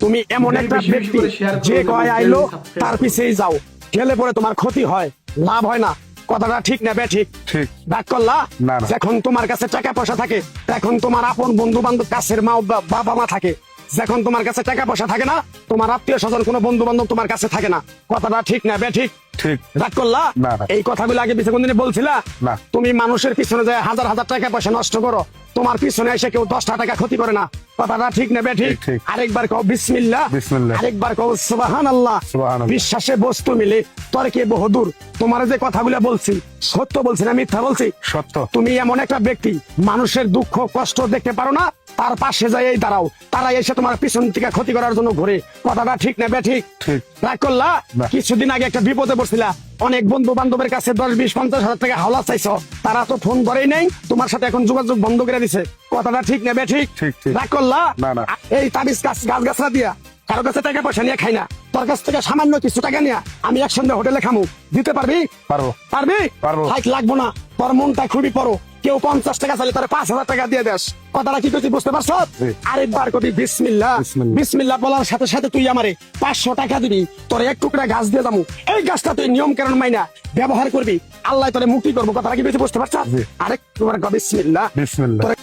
তুমি এমন একটা ব্যক্তি যে কয় আইলো তার পিছেই যাও, গেলে পরে তোমার ক্ষতি হয়, লাভ হয় না। কথাটা ঠিক না বে ঠিক? ঠিক। রাগ করলা? না, না। যখন তোমার কাছে টাকা পয়সা থাকে, তখন তোমার আপন বন্ধু বান্ধব, কাছের মা বাবা মা থাকে। যখন তোমার কাছে টাকা পয়সা থাকে না, তোমার আত্মীয় স্বজন কোনো বন্ধু বান্ধব তোমার কাছে থাকে না। কথাটা ঠিক না বে ঠিক? ঠিক। রাগ করলা? না, না। এই কথাগুলো আগে পিছনে কোনদিন বলছিলা? না। তুমি মানুষের পিছনে যায় হাজার হাজার টাকা পয়সা নষ্ট করো, তোমার পিছনে এসে কেউ 10টা টাকা ক্ষতি করে না। কথাটা ঠিক না বে ঠিক? ঠিক, ঠিক। আরেকবার কও বিসমিল্লাহ, বিসমিল্লাহ। আরেকবার কও সুবহানাল্লাহ। সুবহানাল্লাহ। বিশ্বাসে বস্তু মিলে তর্কে বহুদূর। তোমার যে কথাগুলো বলছি সত্য বলছি না মিথ্যা বলছি? সত্য। তুমি এমন একটা ব্যক্তি, মানুষের দুঃখ কষ্ট দেখতে পারো না, তার পাশে যাই এই দাঁড়াও, তারা এসে তোমার পিছন থেকে ক্ষতি করার জন্য ঘুরে। কথাটা ঠিক না বে ঠিক? ঠিক। রাগ করলা? না। কিছুদিন আগে একটা বিপদে পড়ছিলা, অনেক বন্ধু বান্ধবের কাছে 10-20-50 হাজার টাকা হাওলা চাইছো, তারা তো ফোন করেই নেই, তোমার সাথে এখন যোগাযোগ বন্ধ করে দিছে। কথাটা ঠিক না বে ঠিক? ঠিক, ঠিক। রাগ করলা? না, না। এই তাবিজ গাছ গাছরা দিয়া কারো কাছে টাকা পয়সা নিয়ে খাই না, তোর কাছ থেকে সামান্য কিছু টাকা নিয়ে আমি একসঙ্গে হোটেলে খামু, দিতে পারবি? পারবো। পারবি? পারবো। হাইট লাগবো না, তোর মনটা খুবই বড়। কেউ 50 টাকা চাইলে তার 5,000 টাকা দিয়ে দেস। কথাটা কি তুই বুঝতে পারছ? জি। আরেকবার কবি বিসমিল্লাহ। বিসমিল্লাহ। বিসমিল্লাহ বলার সাথে সাথে তুই আমারে 500 টাকা দিবি, তোর এক টুকরা গাছ দিয়ে যাবো। এই গাছটা তুই নিয়ম কারণ মাইনা ব্যবহার করবি, আল্লাহ তোরে মুক্তি করবো। কথাটা কি তুই বুঝতে পারছ? জি। আরেকবার কবি বিসমিল্লাহ। বিসমিল্লাহ। তোরে